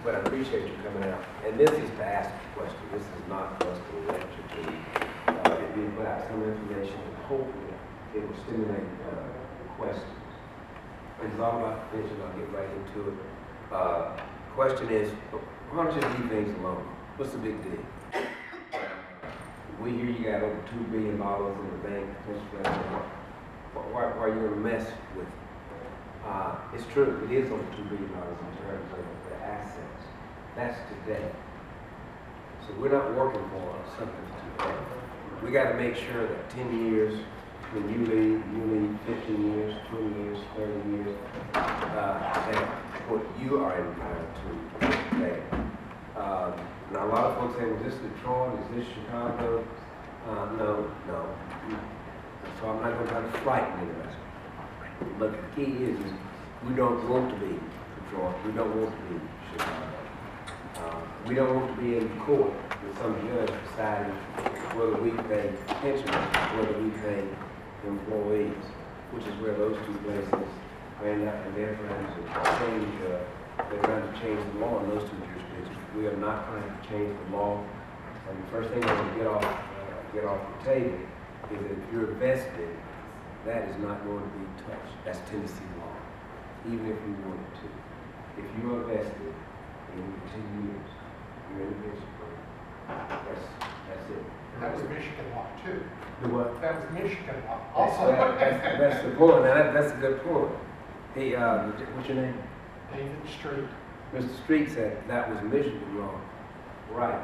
but I appreciate you coming out. And this is to ask a question. This is not for us to lecture to you. We put out some information and hopefully it will stimulate questions. It's all about the pension. I'll get right into it. Question is, why don't you leave things alone? What's the big deal? We hear you got over $2 billion in the bank. Why are you going to mess with it? It's true, it is over $2 billion in terms of the assets. That's today. So we're not working for something today. We got to make sure that 10 years, when you leave 15 years, 20 years, 30 years, that what you are entitled to today. Now a lot of folks say, well, this is Detroit, is this Chicago? No. So I'm not going to try to frighten anybody. But the key is we don't want to be Detroit, we don't want to be Chicago. We don't want to be in court with some judge deciding whether we pay pensioners, whether we pay employees, which is where those two places end up, and they're trying to change the law in those two jurisdictions. We are not trying to change the law. And the first thing I want to get off the table is that if you're vested, that is not going to be touched. That's Tennessee law, even if you wanted to. If you are vested in 10 years, you're in the pension plan. That's it. That was Michigan law too. The what? That was Michigan law also. That's the point. Now that's a good point. Hey, what's your name? David Street. Mr. Street said that was Michigan law. Right.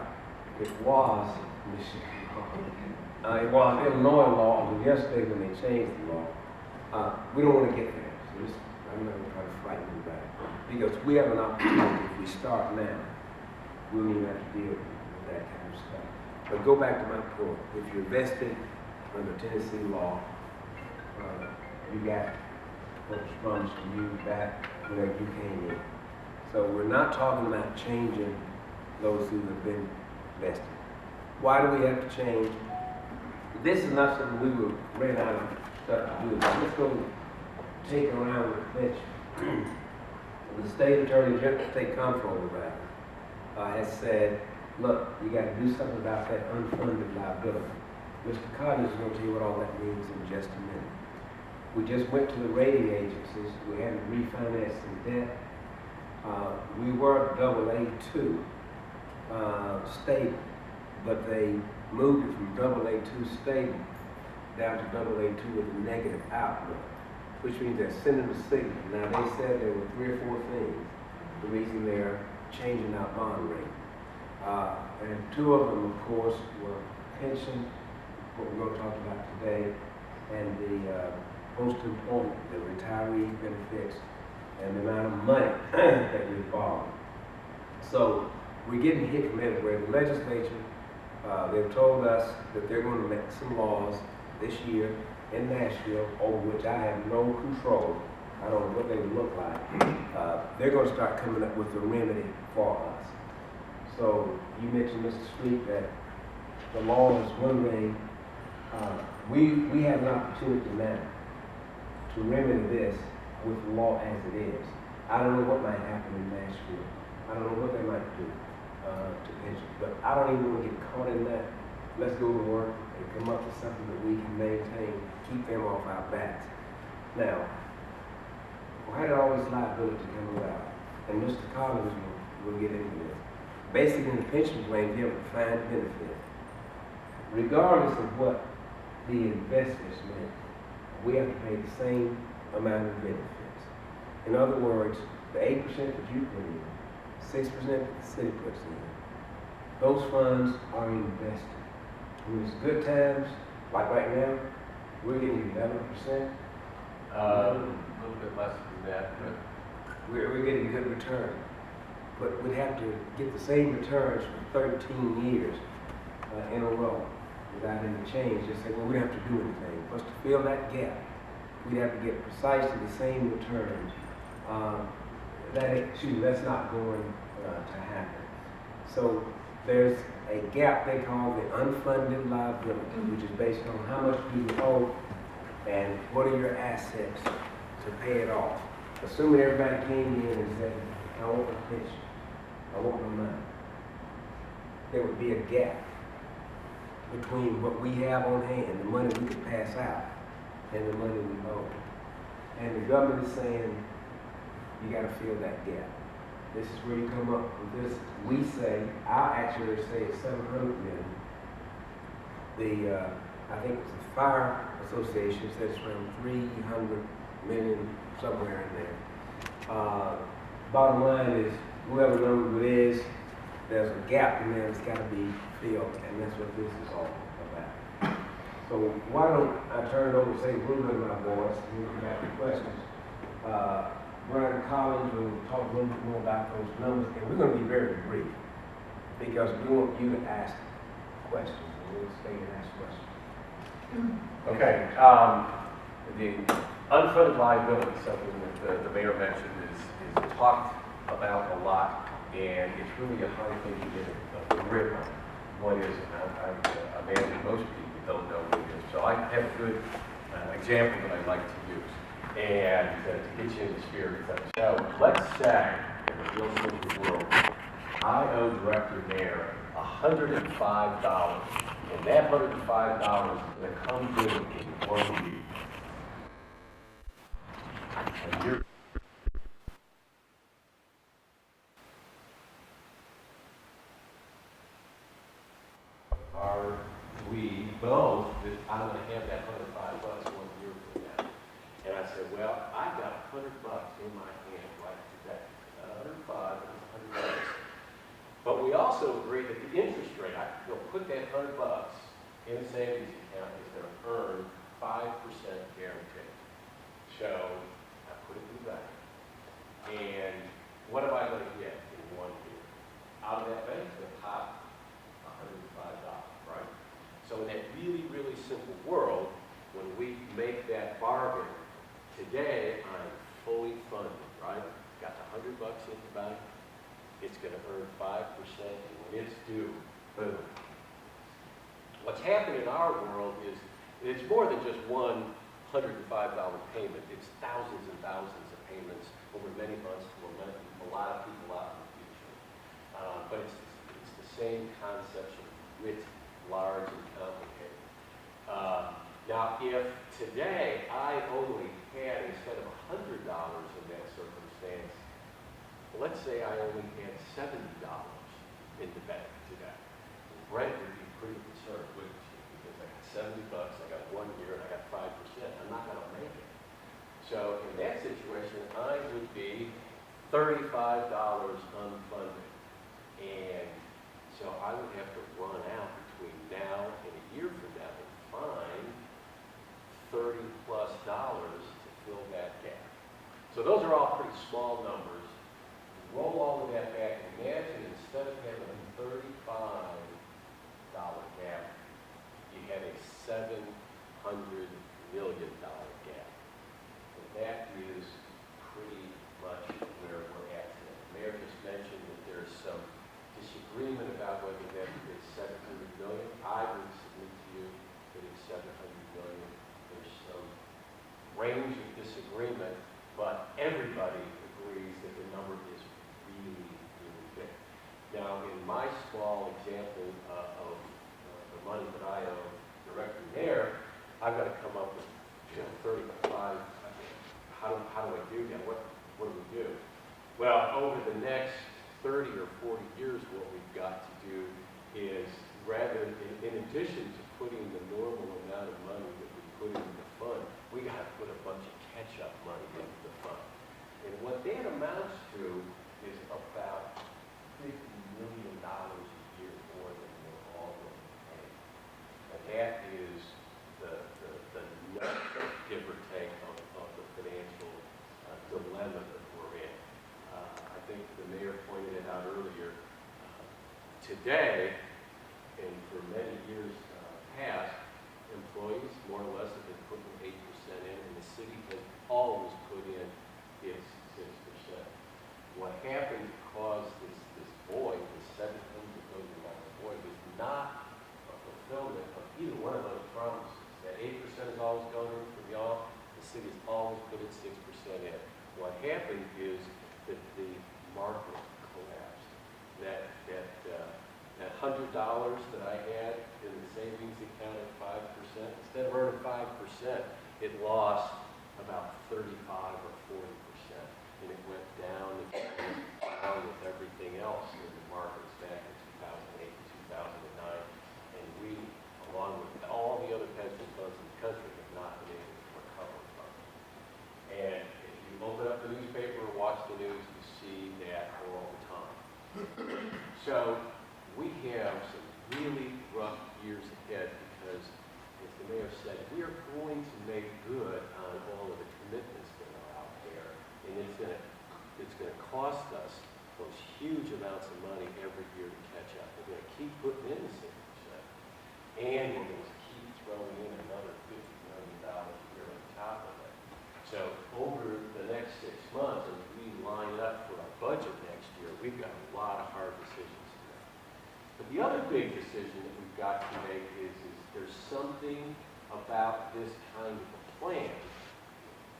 It was Michigan law. It was Illinois law until yesterday when they changed the law. We don't want to get there. So I'm not going to try to frighten you back. Because we have an opportunity, if we start now, we don't even have to deal with that kind of stuff. But go back to my point. If you're vested under Tennessee law, you got what's promised to you back whenever you came in. So we're not talking about changing those who have been vested. Why do we have to change? This is not something we were ran out of stuff to do. Let's go take around the pension. The state attorney general, state comptroller rather, has said, look, you got to do something about that unfunded liability. Mr. Cotton is going to tell you what all that means in just a minute. We just went to the rating agencies. We had to refinance some debt. We were AA2 stable, but they moved it from AA2 stable down to AA2 with a negative outlook, which means they're sending a signal. Now they said there were 3 or 4 things the reason they're changing our bond rate. And 2 of them, of course, were pension, what we're going to talk about today, and the post-employment, the retiree benefits, and the amount of money that we borrow. So we're getting hit from everywhere. The legislature, they've told us that they're going to make some laws this year in Nashville, over which I have no control. I don't know what they would look like. They're going to start coming up with a remedy for us. So you mentioned, Mr. Street, that the law is one thing. We have an opportunity now to remedy this with the law as it is. I don't know what might happen in Nashville. I don't know what they might do to pension, but I don't even want to get caught in that. Let's go to work and come up with something that we can maintain, keep them off our backs. Now, why did all this liability come about? And Mr. Collins will get into this. Basically, in the pension plan, you have a defined benefit. Regardless of what the investors make, we have to pay the same amount of benefits. In other words, the 8% that you put in, 6% that the city puts in, those funds are invested. When it's good times, like right now, we're getting 11%. A little bit less than that, but We're getting good return. But we'd have to get the same returns for 13 years in a row without any change. Just say, well, we don't have to do anything. For us to fill that gap, we'd have to get precisely the same returns. That's not going to happen. So there's a gap they call the unfunded liability, which is based on how much do you owe and what are your assets to pay it off. Assuming everybody came in and said, I want a pension. I want my money. There would be a gap between what we have on hand, the money we could pass out, and the money we owe. And the government is saying, you gotta fill that gap. This is where you come up with this. We say, our actuary say it's 700 million. I think it's the Fire Association says it's around 300 million, somewhere in there. Bottom line is, whoever number it is, there's a gap in there that's gotta be filled, and that's what this is all about. So why don't I turn it over to say a little bit of my voice, and we'll come back to questions. Brian Collins will talk a little bit more about those numbers, and we're going to be very brief because we want you to ask questions, and we'll stay and ask questions. Okay, the unfunded liability, something that the mayor mentioned, is talked about a lot, and it's really a hard thing to get a grip on. One is, I imagine most people don't know what it is, so I have a good example that I'd like to use. And to get you in the spirit of it. So let's say, in the real simple world, I owe Director Mayor $105, and that $105 is going to come due in 1 week. And you're are we both that I'm going to have that $105 1 year from now? And I said, well, I've got $100 in my hand right today. Not 105, but $100. But we also agreed that the interest rate, I could go put that $100 in a savings account is going to earn 5% guaranteed. So I put it in the bank. And what am I going to get in 1 year? Out of that bank, it's going to pop $105, right? So in that really, really simple world, when we make that bargain, today, I'm fully funded, right? Got the $100 in the bank. It's going to earn 5%, and when it's due, boom. What's happened in our world is it's more than just one $105 payment. It's thousands and thousands of payments over many months to a lot of people out in the future. But it's the same concept of writ large and complicated. Now, if today I only had, instead of $100 in that circumstance, let's say I only had $70 in the bank today. Brent would be pretty concerned, wouldn't you? Because I got $70, I got 1 year, and I got 5%. I'm not going to make it. So in that situation, I would be $35 unfunded. And so I would have to run out between now and a year from now and find $30+ to fill that gap. So those are all pretty small numbers. Roll all of that back and imagine instead of having a $35 gap, you had a $700 million gap. And that is pretty much where we're at today. The mayor just mentioned that there's some disagreement about whether that is $700 million. I would submit to you that it's $700 million. There's some range of disagreement, but everybody agrees that the number is really, really big. Now, in my small example of the money that I owe Director Mayor, I've got to come up with 35. How do I do that? What do we do? Well, over the next 30 or 40 years, what we've got to do is, rather, in addition to putting the normal amount of money that we put into the fund, we got to put a bunch of catch-up money into the fund. And what that amounts to is about $50 million a year more than we're already paying. And that is the nut, give or take, of the financial dilemma that we're in. I think the mayor pointed it out earlier. Today, and for many years past, employees more or less have been putting 8% in, and the city has always put in its 6%. What happened to cause this void, this $700 million void, was not a fulfillment of either one of those promises. That 8% is always going in from y'all, the city has always put its 6% in. What happened is that the market collapsed. that $100 that I had in the savings account at 5%, instead of earning 5%, it lost about 35 or 40%. And it went down with everything else in the markets back in 2008 and 2009. And we, along with all the other pension funds in the country, have not been able to recover from it. And if you open up the newspaper or watch the news, you see that all the time. So we have some really rough years ahead because, as the mayor said, we are going to make good on all of the commitments that are out there, and it's going to cost us those huge amounts of money every year to catch up. We're going to keep putting in the 6%, and we're going to keep throwing in another $50 million a year on top of it. So over the next 6 months, as we line up for our budget next year, we've got a lot of hard decisions to make. But the other big decision that we've got to make is there's something about this kind of a plan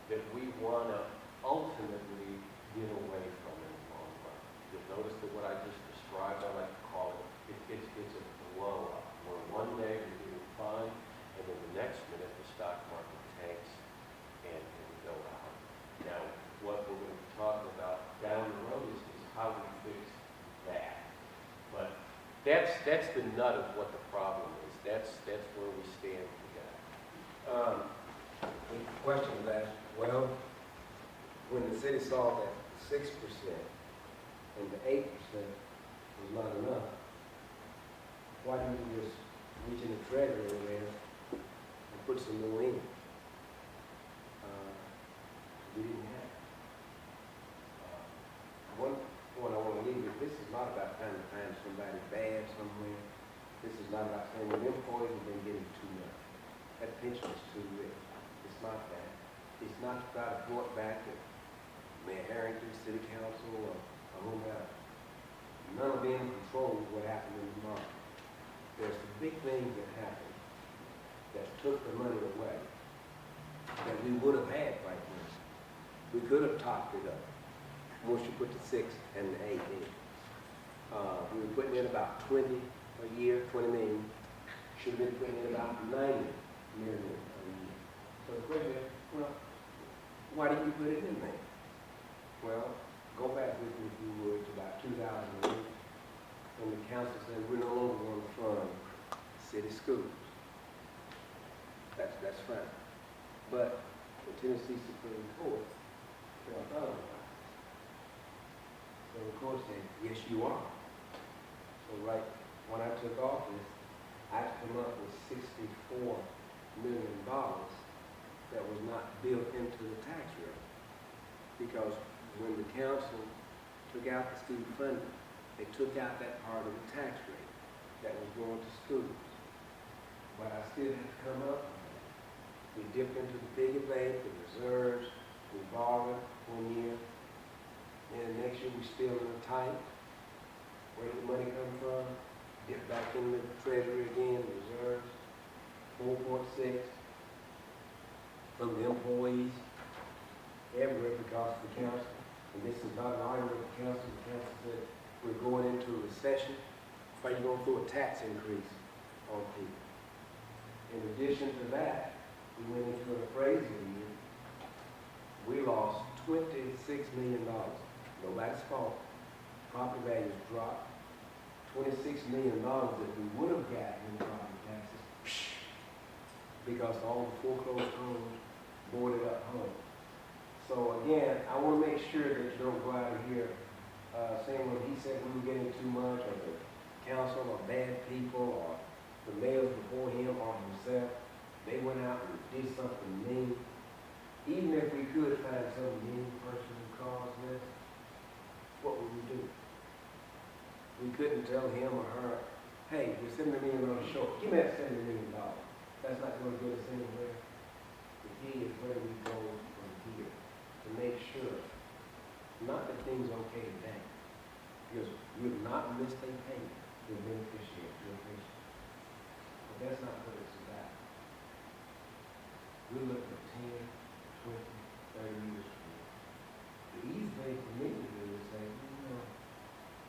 that we want to ultimately get away from in the long run. You'll notice that what I just described, I like to call it's a blow up, where one day we're doing fine, and then the next minute the stock market tanks and we go out. Now, what we're going to be talking about down the road is how we fix that. But that's the nut of what the problem is. That's where we stand today. The question was asked, well, when the city saw that 6% and the 8% was not enough, why didn't you just reach in the treasury over there and put some more in? We didn't have it. One point I want to leave is this is not about trying to find somebody bad somewhere. This is not about saying, well, employees have been getting too much. That pension is too rich. It's not that. It's not to try to throw it back to Mayor Harrington, City Council, or whomever. None of them controls what happened in the market. There's some big things that happened that took the money away that we would have had right now. We could have topped it up once you put the 6 and the 8 in. We were putting in about 20 a year, 20 million. Should have been putting in about 90 million a year. So the question is, well, why didn't you put it in there? Well, go back with me, if you would, to about 2008, when the council said we're no longer going to fund city schools. That's fine. But the Tennessee Supreme Court felt otherwise. So the court said, yes, you are. So right when I took office, I came up with $64 million that was not built into the tax rate. Because when the council took out the student funding, they took out that part of the tax rate that was going to schools. But I still had to come up with that. We dipped into the piggy bank, the reserves, we borrowed 1 year, and the next year we still in the tight. Where did the money come from? Dip back into the treasury again, reserves, 4.6 from the employees, everywhere because of the council. And this is not an argument with the council. The council said we're going into a recession. Why are you going through a tax increase on people? In addition to that, we went into an appraisal year. We lost $26 million. Nobody's fault. Property values dropped. $26 million that we would have gotten in property taxes because all the foreclosed homes boarded up homes. So again, I want to make sure that you don't go out of here saying, well, he said we were getting too much, or the council are bad people, or the mayors before him or himself, they went out and did something mean. Even if we could find some mean person who caused this, what would we do? We couldn't tell him or her, hey, we're $70 million short. Give me that $70 million. That's not going to get us anywhere. The key is where we go from here to make sure, not that things are okay today, because we've not missed a payment to the beneficiary, to the patient. But that's not what it's about. We're looking at 10, 20, 30 years from now. The easy thing for me to do is say, you know,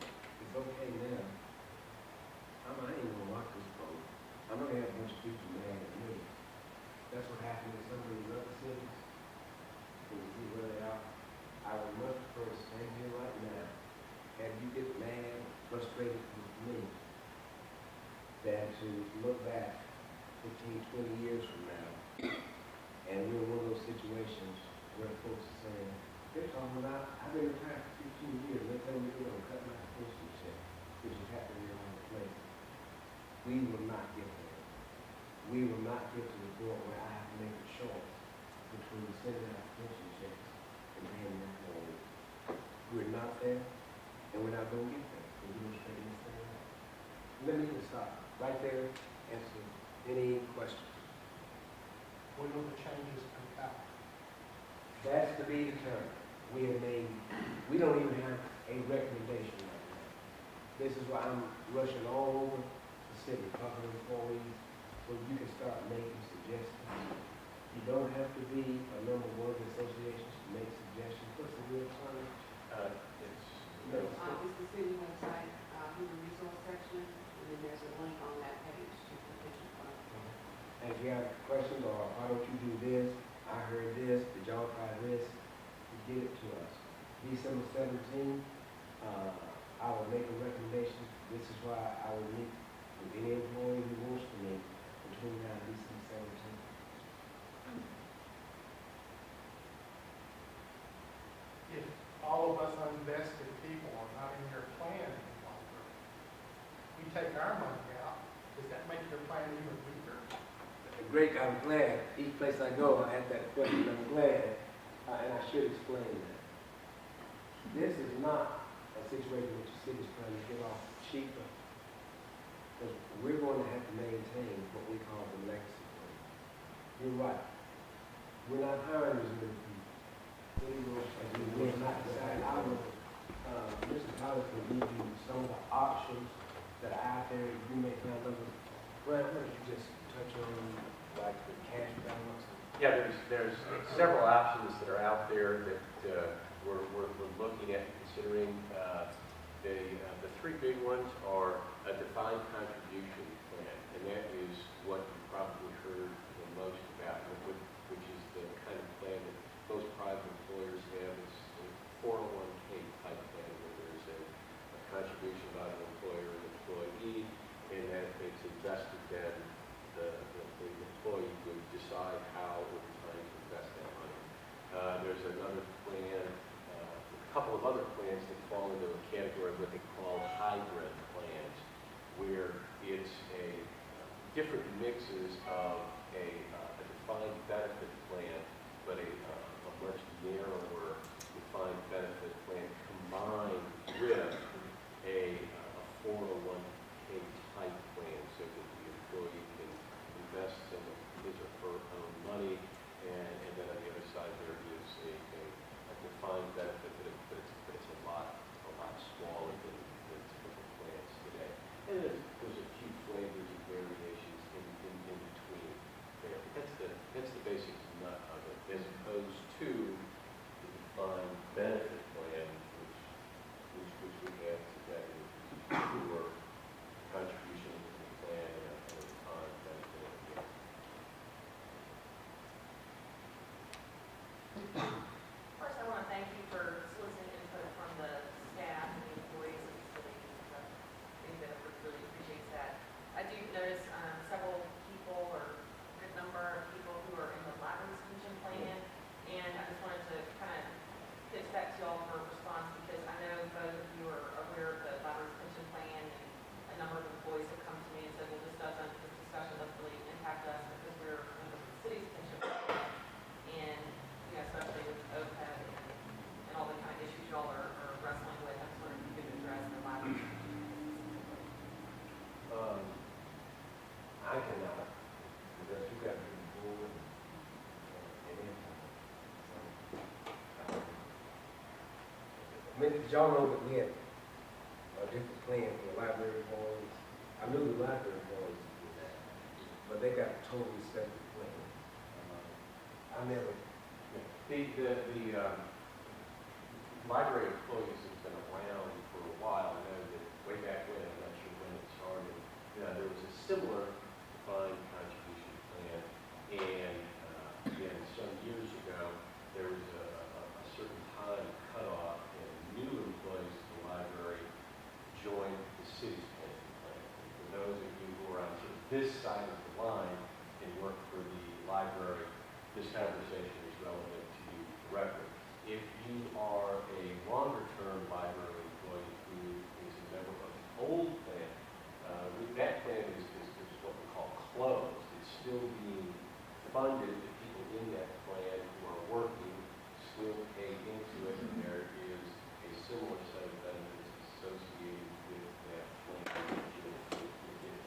it's okay stop right there, answer any questions. When will the changes come out? That's to be determined. We don't even have a recommendation right now. This is why I'm rushing all over the city, talking to employees, so you can start making suggestions. You don't have to be a member of one of the associations to make suggestions. What's the real term? It's the city website, human resource section, and then there's a link on that page to the pension fund. And if you have questions, or why don't you do this, I heard this, did y'all try this, you get it to us. December 17th, I will make a recommendation. This is why I will meet with any employee who wants to meet between now and December 17th. If all of us invested people are not in your plan any longer, we take our money out, does that make your plan even weaker? Great, I'm glad. Each place I go, I ask that question. I'm glad, and I should explain that. This is not a situation which the city is trying to get off cheaper, because we're going to have to maintain what we call the legacy plan. You're right. We're not hiring as many people. We're not deciding. I will, Mr. Collins will give you some of the options that are out there. You may find them. Brad, why don't you just touch on like the cash balance? Yeah, there's several options that are out there that we're looking at and considering. The three big ones are a defined contribution plan, and that is what you probably heard the most about, which is the kind of plan that most private employers have. It's a 401k type plan where there's a contribution by the employer and employee, and that it's invested then the employee would decide how over time to invest that money. There's another plan, a couple of other plans that fall into a category of what they call hybrid plans, where it's different mixes of a defined benefit plan, but a much narrower defined benefit plan combined with a 401k type plan, so that the employee can invest some of his or her own money, and then on the other side there is a defined benefit, but it's a lot smaller than typical plans today. And there's a few flavors and variations in between there. But that's the basic nut of it, as opposed to the defined benefit plan, which we have today, for contribution to the plan and a defined benefit. First, I want to thank you for soliciting input from the staff and the employees of the city. I think that really appreciates that. I do notice several people, or a good number of people who are in the library's pension plan, and I just wanted to kind of pitch back to y'all for a response, because I know both of you are aware of the library's pension plan, and a number of employees have come to me and said, well, this discussion doesn't really impact us because we're members of the city's pension plan. And especially with OPEB and all the kind of issues y'all are wrestling with, I just wondered if you could address the library. I cannot, because you got to be forward and income. Did y'all know that we had a different plan for the library employees? I knew the library employees did that, but they got a totally separate plan. I never. The library employees have been around for a while. I know that way back when, I'm not sure when it started, there was a similar defined contribution plan, and again, some years ago, there was a certain time cutoff, and new employees of the library joined the city's pension plan. For those of you who are on sort of this side of the line and work for the library, this conversation is relevant to you directly. If you are a longer-term library employee who is a member of the old plan, that plan is what we call closed. It's still being funded. The people in that plan who are working still pay into it, and there is a similar set of benefits associated with that plan if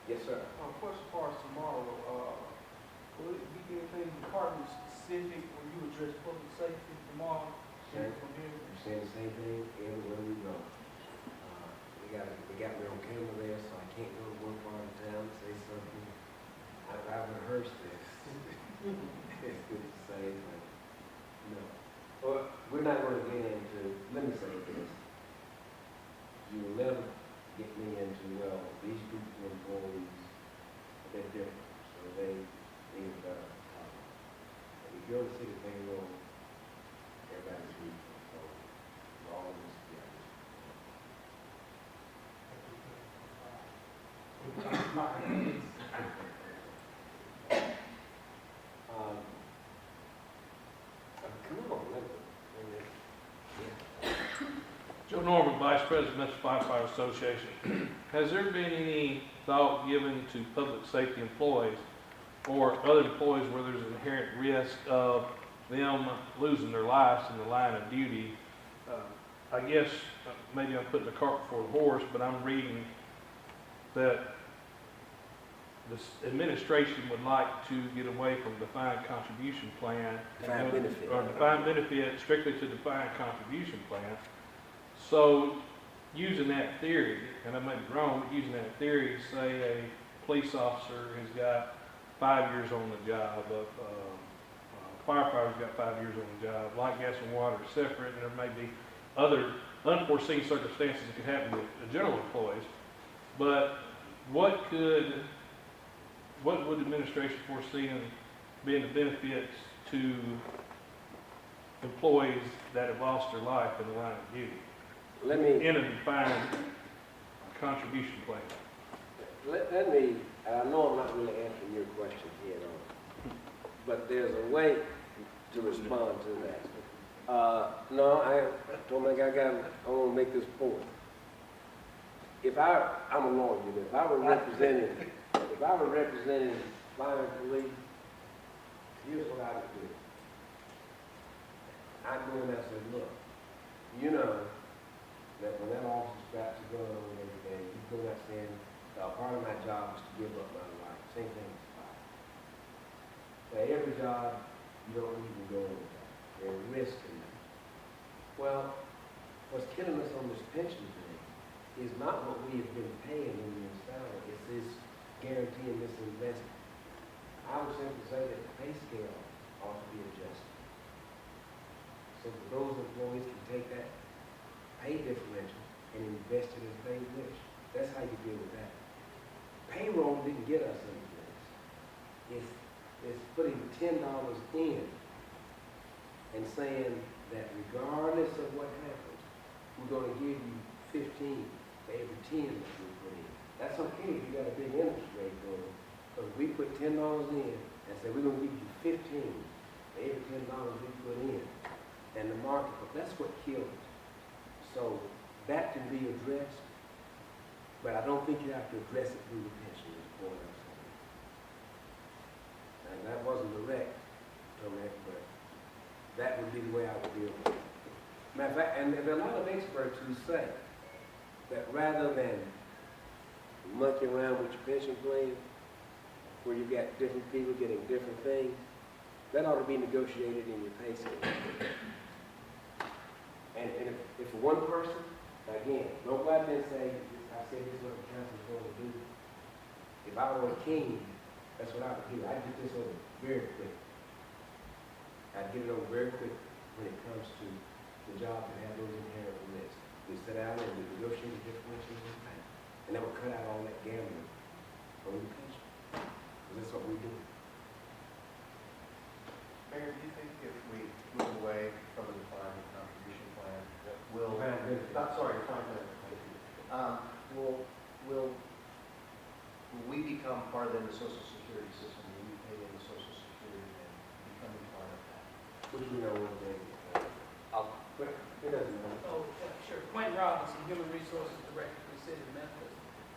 Yes, sir. Question for us tomorrow, will it be anything department specific when you address public safety tomorrow? Sure. From here? We're saying the same thing everywhere we go. They got me on camera there, so I can't go to one part of town and say something. I've rehearsed this. It's good to say, but no. Well, we're not going to get into, let me say this. You will never get me into, well, these groups of employees, they're different, so they need a better outcome. And if you're on the city payroll, everybody's equal, so we're all in this together. Come on, Joe Norman, Vice President, Memphis Firefighter Association. Has there been any thought given to public safety employees or other employees where there's an inherent risk of them losing their lives in the line of duty? I guess maybe I'm putting the cart before the horse, but I'm reading that this administration would like to get away from defined contribution plan. Defined benefit. Or defined benefit, strictly to defined contribution plan. So, using that theory, and I may be wrong, but using that theory, say a police officer has got 5 years on the job, a firefighter's got 5 years on the job, light, gas, and water are separate, and there may be other unforeseen circumstances that could happen with the general employees. But what would the administration foresee in being the benefits to employees that have lost their life in the line of duty Let me, in a defined contribution plan? let me, I know I'm not really answering your question head on, but there's a way to respond to that. No, I told my guy, I want to make this point. I'm a lawyer, you know, if I were representing fire and police, here's what I would do. I'd go in there and say, look, you know that when that officer straps a gun on every day, you go out saying, part of my job is to give up my life. Same thing as fire. So every job, you don't even go into that. There's risk in that. Well, what's killing us on this pension thing is not what we have been paying in this salary, it's this guaranteeing this investment. I would simply say that the pay scale ought to be adjusted. So that those employees can take that pay differential and invest it as they wish. That's how you deal with that. Payroll didn't get us into this. It's putting $10 in and saying that regardless of what happens, we're going to give you 15 for every 10 that we put in. That's okay if you got a big interest rate going. But if we put $10 in and say we're going to give you 15 for every $10 we put in, and the market, that's what kills it. So that can be addressed, but I don't think you have to address it through the pension, is the point I'm saying. And that wasn't direct, but that would be the way I would deal with it. Matter of fact, and there are a lot of experts who say that rather than monkey around with your pension plan, where you've got different people getting different things, that ought to be negotiated in your pay scale. And if for one person, again, don't go out there and say, I say this is what the council's going to do. If I were a king, that's what I would do. I'd get this over very quick. I'd get it over very quick when it comes to the job that have those inherent risks. We sit down and we negotiate the differentials in pay. And that would cut out all that gambling on the pension. Because that's what we do. Mayor, do you think if we move away from the defined contribution plan, will, Defined benefit. defined benefit, thank you. Will we become part of the Social Security system? Will we pay into Social Security and becoming part of that? Which we know one day. But it doesn't matter. Oh, sure. Quentin Robinson, Human Resources Director for the City of Memphis.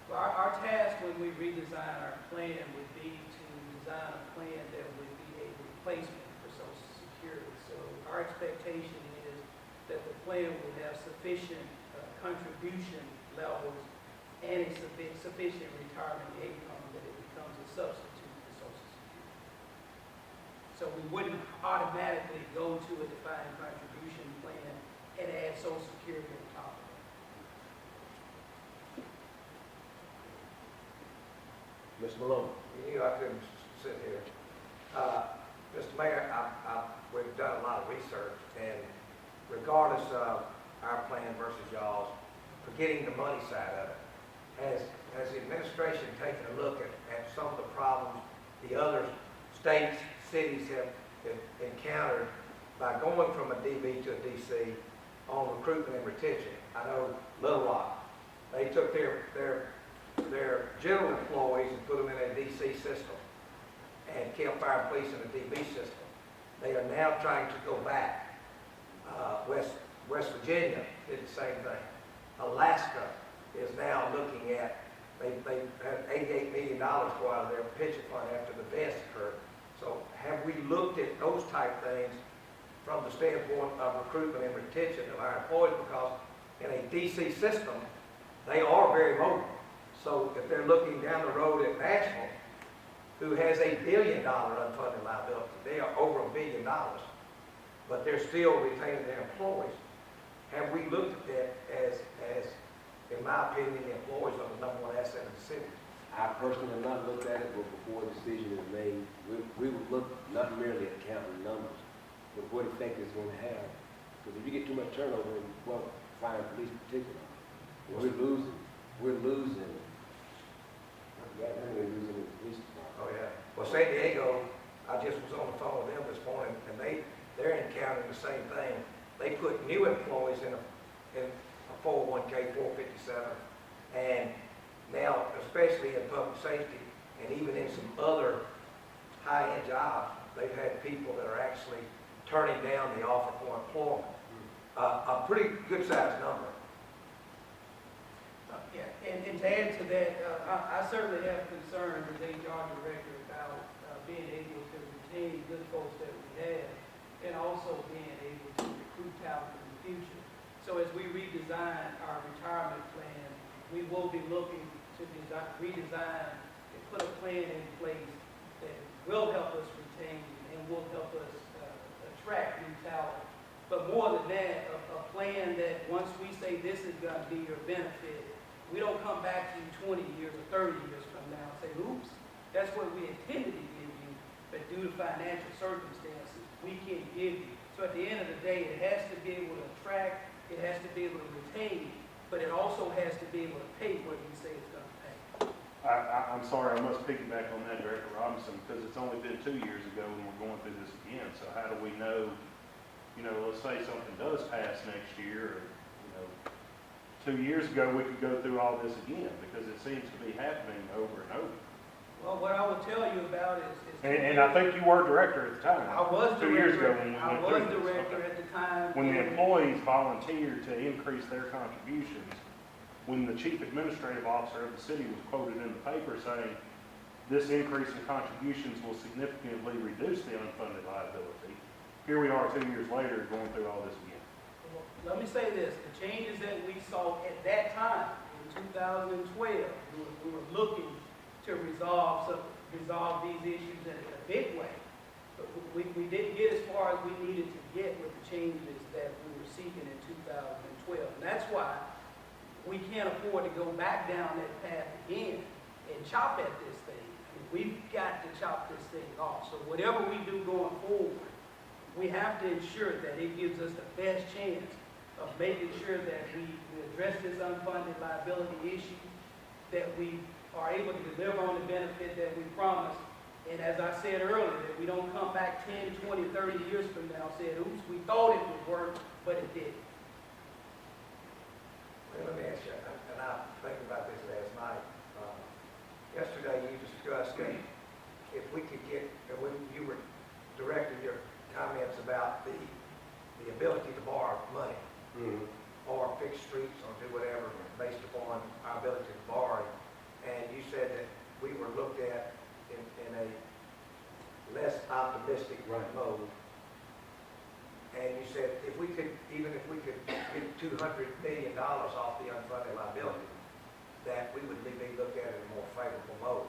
Well, our task when we redesign our plan would be to design a plan that would be a replacement for Social Security. So our expectation is that the plan will have sufficient contribution levels and a sufficient retirement income that it becomes a substitute for Social Security. So we wouldn't automatically go to a defined contribution plan and add Social Security on top of it. Mr. Malone? You knew I couldn't sit here. Mr. Mayor, we've done a lot of research, and regardless of our plan versus y'all's, forgetting the money side of it, has the administration taken a look at some of the problems the other states, cities have encountered by going from a DB to a DC on recruitment and retention? I know Little Rock, they took their general employees and put them in a DC system and kept fire and police in a DB system. They are now trying to go back. West Virginia did the same thing. Alaska is now looking at, they had $88 million go out of their pension fund after the events occurred. So have we looked at those type things from the standpoint of recruitment and retention of our employees? Because in a DC system, they are very mobile. So if they're looking down the road at Nashville, who has $1 billion unfunded liability, they are over $1 billion, but they're still retaining their employees. Have we looked at that as, in my opinion, the employees are the #1 asset of the city? I personally have not looked at it, but before a decision is made, we would look not merely at counting numbers, but what effect it's going to have. Because if you get too much turnover in, well, fire and police in particular, we're losing. We're losing the police department. Oh, yeah. Well, San Diego, I just was on the phone with them this morning, and they're encountering the same thing. They put new employees in a 401k, 457, and now, especially in public safety, and even in some other high-end jobs, they've had people that are actually turning down the offer for employment. A pretty good-sized number. Yeah, and to add to that, I certainly have concerns as HR director about being able to retain good folks that we have, and also being able to recruit talent in the future. So as we redesign our retirement plan, we will be looking to redesign and put a plan in place that will help us retain and will help us attract new talent. But more than that, a plan that once we say this is going to be your benefit, we don't come back to you 20 years or 30 years from now and say, oops, that's what we intended to give you, but due to financial circumstances, we can't give you. So at the end of the day, it has to be able to attract, it has to be able to retain, but it also has to be able to pay what we say it's going to pay. I'm sorry, I must piggyback on that, Director Robinson, because it's only been 2 years ago and we're going through this again. So how do we know, let's say something does pass next year, or, 2 years ago we could go through all this again, because it seems to be happening over and over. Well, what I will tell you about is And I think you were director at the time. I was 2 years ago director. when we I went was through this. director at the time. When the employees volunteered to increase their contributions, when the chief administrative officer of the city was quoted in the paper saying, this increase in contributions will significantly reduce the unfunded liability, here we are 2 years later going through all this again. Well, let me say this, the changes that we saw at that time, in 2012, we were looking to resolve these issues in a big way. But we didn't get as far as we needed to get with the changes that we were seeking in 2012. And that's why we can't afford to go back down that path again and chop at this thing. We've got to chop this thing off. So whatever we do going forward, we have to ensure that it gives us the best chance of making sure that we address this unfunded liability issue, that we are able to deliver on the benefit that we promised. And as I said earlier, that we don't come back 10, 20, 30 years from now and say, oops, we thought it would work, but it didn't. Well, let me ask you, and I was thinking about this last night. Yesterday you discussed if we could get, and when you were directing your comments about the ability to borrow money, or fix streets or do whatever based upon our ability to borrow. And you said that we were looked at in a less optimistic mode. And you said if we could, even if we could get $200 million off the unfunded liability, that we would maybe look at it in a more favorable mode.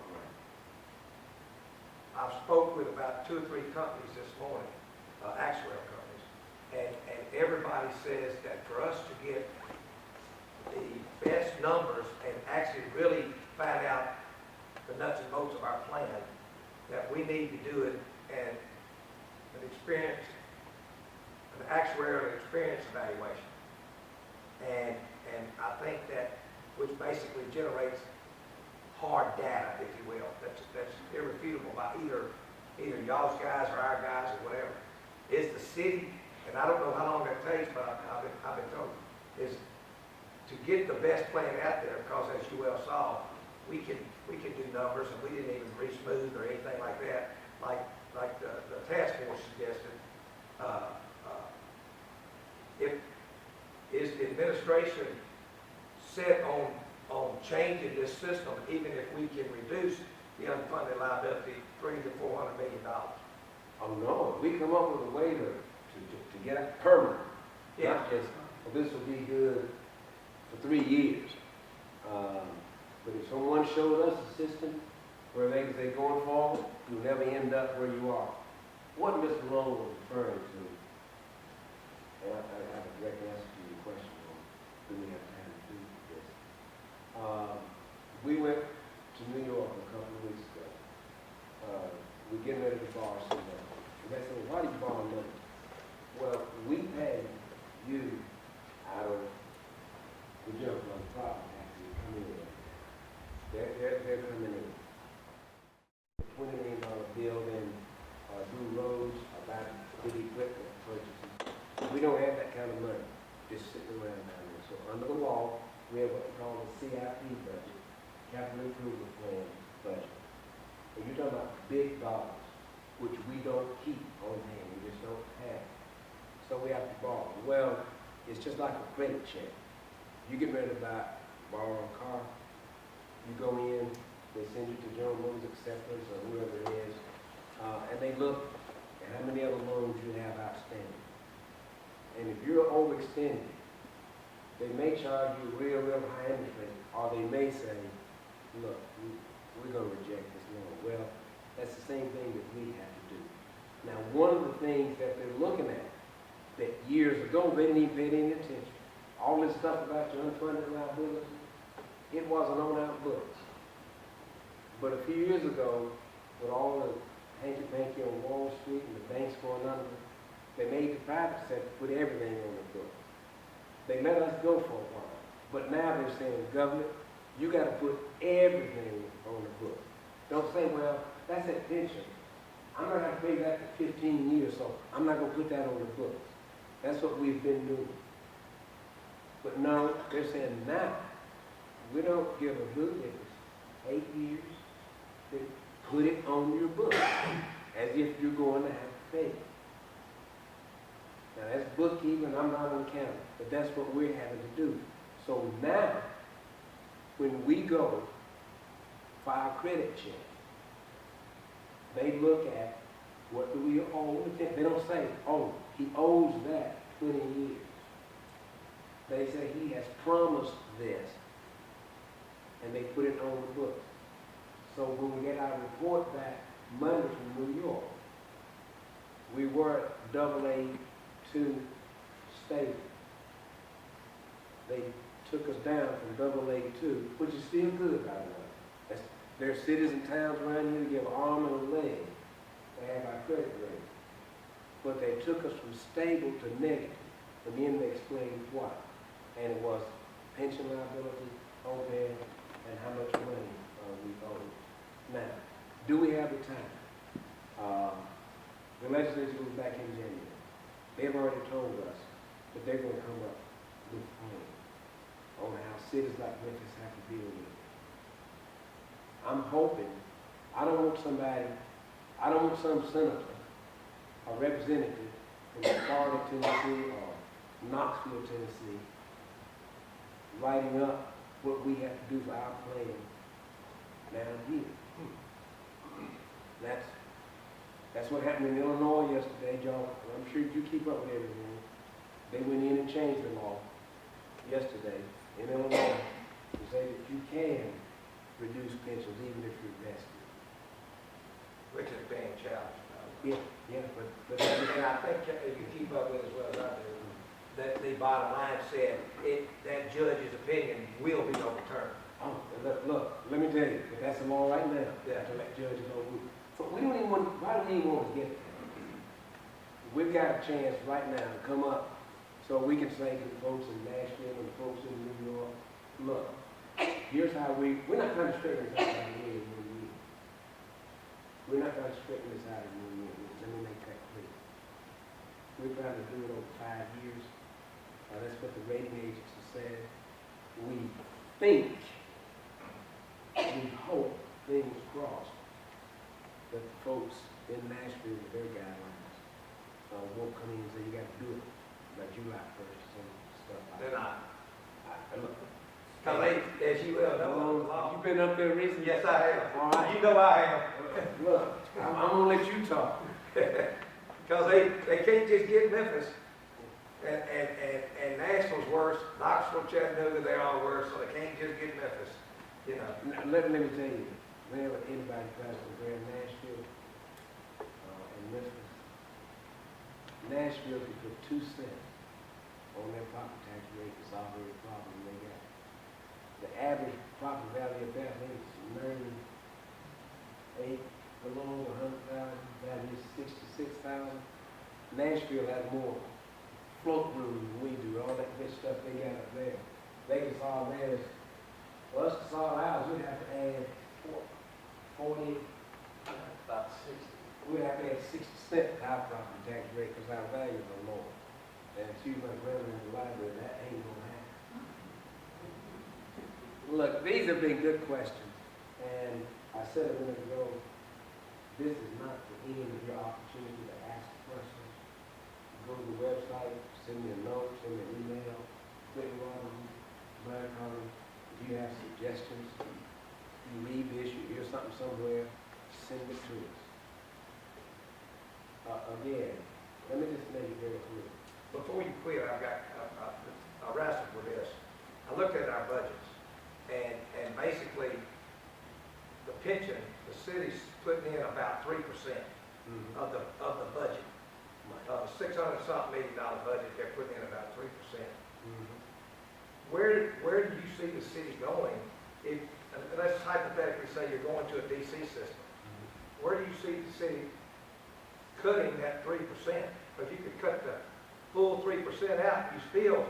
I've spoke with about 2 or 3 companies this morning, actuarial companies, and everybody says that for us to get the best numbers and actually really find out the nuts and bolts of our plan, that we need to do it and an actuarial experience evaluation. And I think that, which basically generates hard data, if you will, that's irrefutable by either y'all's guys or our guys or whatever. Is the city, and I don't know how long that takes, but I've been told, is to get the best plan out there, because as you well saw, we can do numbers, and we didn't even re-smooth or anything like that, like the task force suggested. Is the administration set on changing this system, even if we can reduce the unfunded liability $300 to $400 million? Oh, no, we come up with a way to get it permanent. Yeah. Not just, well, this will be good for 3 years. But if someone showed us a system where they can say going forward, you'll never end up where you are. What Mr. Long was referring to, and I have a direct answer to your question on, do we have time to do this? We went to New York a couple of weeks ago. We're getting ready to borrow some money. And they said, well, why do you borrow money? Well, we pay you out of the general fund property taxes coming in. They're coming in. $20 million building, do roads, about big equipment purchases. We don't have that kind of money just sitting around down there. So under the law, we have what we call the CIP budget, capital improvement plan budget. And you're talking about big dollars, which we don't keep on hand, we just don't have. So we have to borrow. Well, it's just like a credit check. You get ready to borrow a car, you go in, they send you to General Motors Acceptors or whoever it is, and they look at how many other loans you have outstanding. And if you're overextended, they may charge you real high interest rate, or they may say, look, we're going to reject this loan. Well, that's the same thing that we have to do. Now, one of the things that they're looking at, that years ago they didn't even pay any attention, all this stuff about your unfunded liability, it wasn't on our books. But a few years ago, with all the hanky-panky on Wall Street and the banks going under, they made the private sector put everything on the books. They let us go for a while. But now they're saying, government, you got to put everything on the books. Don't say, well, that's that pension. I'm going to have to pay that for 15 years, so I'm not going to put that on the books. That's what we've been doing. But no, they're saying now, we don't give a hoot if it's 8 years, they put it on your book as if you're going to have to pay it. Now that's bookkeeping, I'm not an accountant, but that's what we're having to do. So now, when we go file a credit check, they look at what do we owe. They don't say, oh, he owes that 20 years. They say he has promised this, and they put it on the books. So when we get our report back Monday from New York, we were AA2 stable. They took us down from AA2, which is still good, by the way. There are cities and towns around here that give an arm and a leg to have our credit rating. But they took us from stable to negative, and then they explained why. And it was pension liability, overhead, and how much money we owed. Now, do we have the time? The legislature was back in January. They've already told us that they're going to come up with a plan on how cities like Memphis have to deal with it. I'm hoping, I don't want some senator or representative from Florida, Tennessee, or Knoxville, Tennessee, writing up what we have to do for our plan down here. That's what happened in Illinois yesterday, John. I'm sure you keep up with everything. They went in and changed the law yesterday in Illinois, to say that you can reduce pensions even if you're vested. Which is being challenged. Yeah, but And I think if you keep up with it as well as I do, that the bottom line said, that judge's opinion will be overturned. oh, look, let me tell you, if that's the law right now, Yeah. to let judges know, we don't even want, why do we even want to get there? We've got a chance right now to come up so we can say to the folks in Nashville and the folks in New York, look, here's how we're not trying to straighten this out in 1 year. We're not trying to straighten this out in 1 year. Let me make that clear. We're trying to do it over 5 years. That's what the rating agency said. We think, we hope, things crossed, that the folks in Nashville with their guidelines won't come in and say, you got to do it by July 1st and stuff like They're that. not. Look, Because they, as you well know, the law. you been up there recently? Yes, I have. All right. You know I have. Look, I'm gonna let you talk. Because they can't just get Memphis. And Nashville's worse, Knoxville, Chattanooga, they're all worse, so they can't just get Memphis, you know. Let me tell you, whenever anybody tries to compare Nashville and Memphis, Nashville could put 2 cents on their property tax rate to solve every problem they got. The average property value of that is 98 below 100,000, value is 66,000. Nashville has more float room than we do, all that good stuff they got up there. They can solve theirs. For us to solve ours, we'd have to add 40, About 60. we'd have to add 60 cents to our property tax rate because our values are lower. And excuse my grammar in the library, that ain't gonna happen. Look, these have been good questions, and I said a minute ago, this is not the end of your opportunity to ask questions. Go to the website, send me a note, send me an email, click on Black Column. If you have suggestions, you read this, you hear something somewhere, send it to us. Again, let me just make it very clear. Before you quit, I wrestled with this. I looked at our budgets, and basically, the pension, the city's putting in about 3% of the budget. Of a $600-something million budget, they're putting in about 3%. Where do you see the city going? If, let's hypothetically say you're going to a DC system. Where do you see the city cutting that 3%? Because you could cut the full 3% out, you still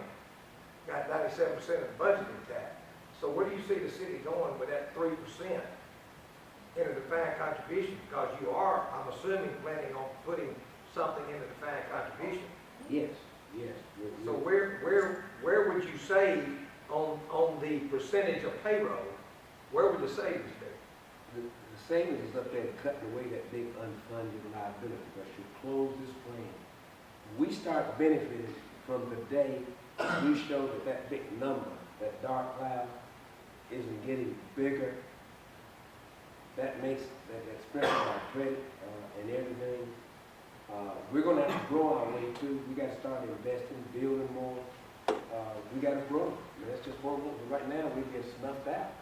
got 97% of the budget intact. So where do you see the city going with that 3% in a defined contribution? Because you are, I'm assuming, planning on putting something in the defined contribution. Yes. So where would you save on the percentage of payroll? Where would the savings be? The savings is up there cutting away that big unfunded liability because you close this plan. We start benefiting from the day you show that that big number, that dark cloud, isn't getting bigger. That makes that strength of our credit and everything. We're going to have to grow our way too. We got to start investing, building more. We got to grow. I mean, that's just one thing. Right now, we get snuffed out.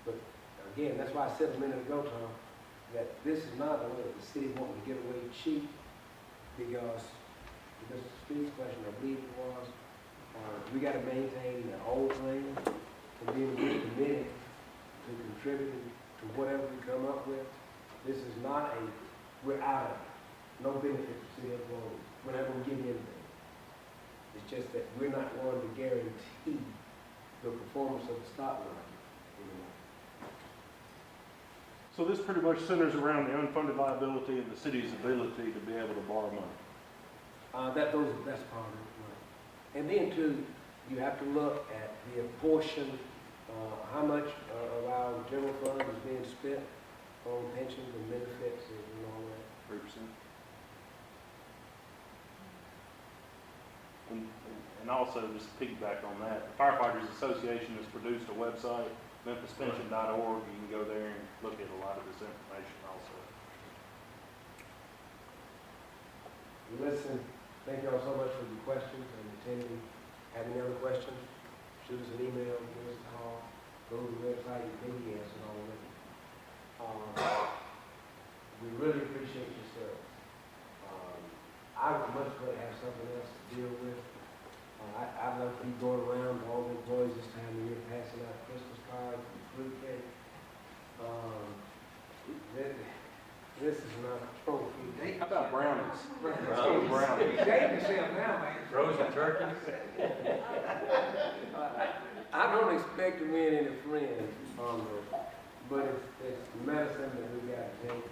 But again, that's why I said a minute ago, Tom, that this is not a way the city wanting to get away cheap because Mr. Street's question, I believe it was, we got to maintain the old plan and then we're committed to contributing to whatever we come up with. This is not we're out of it. No benefit to city employees. We're not going to give you anything. It's just that we're not going to guarantee the performance of the stock market. So this pretty much centers around the unfunded liability and the city's ability to be able to borrow money. That's part of it. Right. And then too, you have to look at the portion, how much of our general fund is being spent on pensions and benefits and all that. 3%. And also, just to piggyback on that, the Firefighters Association has produced a website, memphispension.org. You can go there and look at a lot of this information also. Listen, thank you all so much for your questions and attending. Have any other questions? shoot us an email, give us a call, go to the website, you can answer all of it. We really appreciate your service. I would much rather have something else to deal with. I'd love to be going around to all the employees this time of year, passing out Christmas cards and fruit cake. This is not a trophy. How about brownies? Let's go with brownies. He's dating himself now, man. Frozen turkeys? I don't expect to win any friends on this, but it's medicine that we got to take.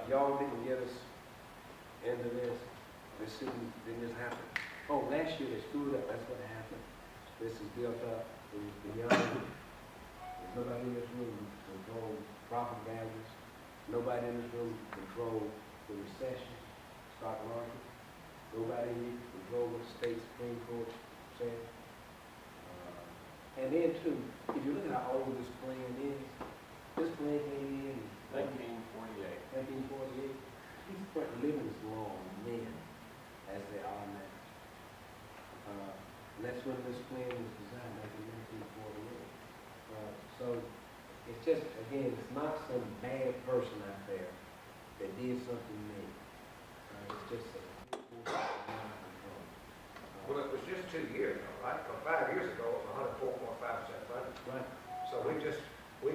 Y'all didn't get us into this. This didn't just happen. Oh, last year they screwed up. That's what happened. This is built up. It was beyond. There's nobody in this room to control profit values. Nobody in this room to control the recession, stock market. Nobody in here to control what the state Supreme Court said. And then too, if you look at how old this plan is, this plan came in 1948. 1948. These weren't living as long then as they are now. And that's when this plan was designed, back in 1948. So it's just, again, it's not some bad person out there that did something to me. It's just a Well, it was just 2 years ago, right? 5 years ago, it was 104.5% funded. right. So we've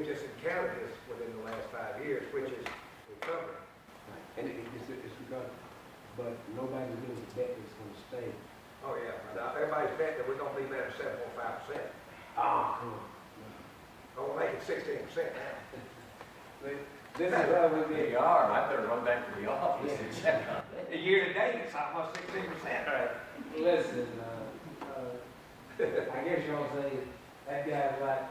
just encountered this within the last 5 years, which is recovering. Right. And it's because, but nobody really bet it's going to stay. Oh, yeah. Now, everybody's betting that we're gonna be better than 7.5%. Ah, come on. Oh, we're making 16% now. This is how we There get. you are, I better run back to the office and check on it. The year to date, it's almost 16%. Listen, I guess y'all say that guy's like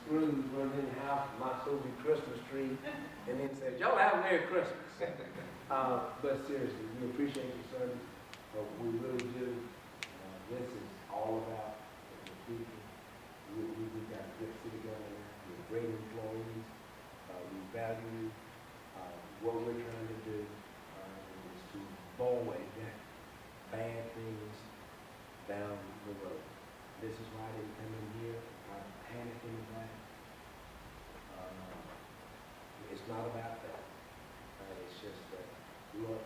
Scrooge runs in the house, knocks over the Christmas tree, and then says, "Y'all have a Merry Christmas." But seriously, we appreciate your service. We really do. This is all about the people. We've got a good city government. We're great employees. We value what we're trying to do is to avoid bad things down the road. This is why I didn't come in here, try to panic anybody. It's not about that. It's just that, look,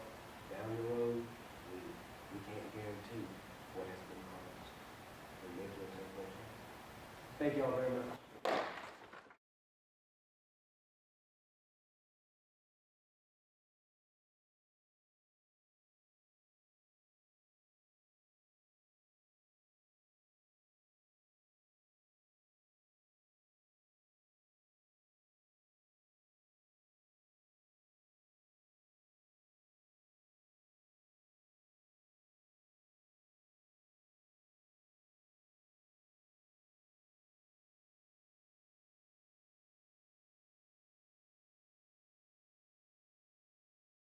down the road, we can't guarantee what has been caused. Thank you all very much.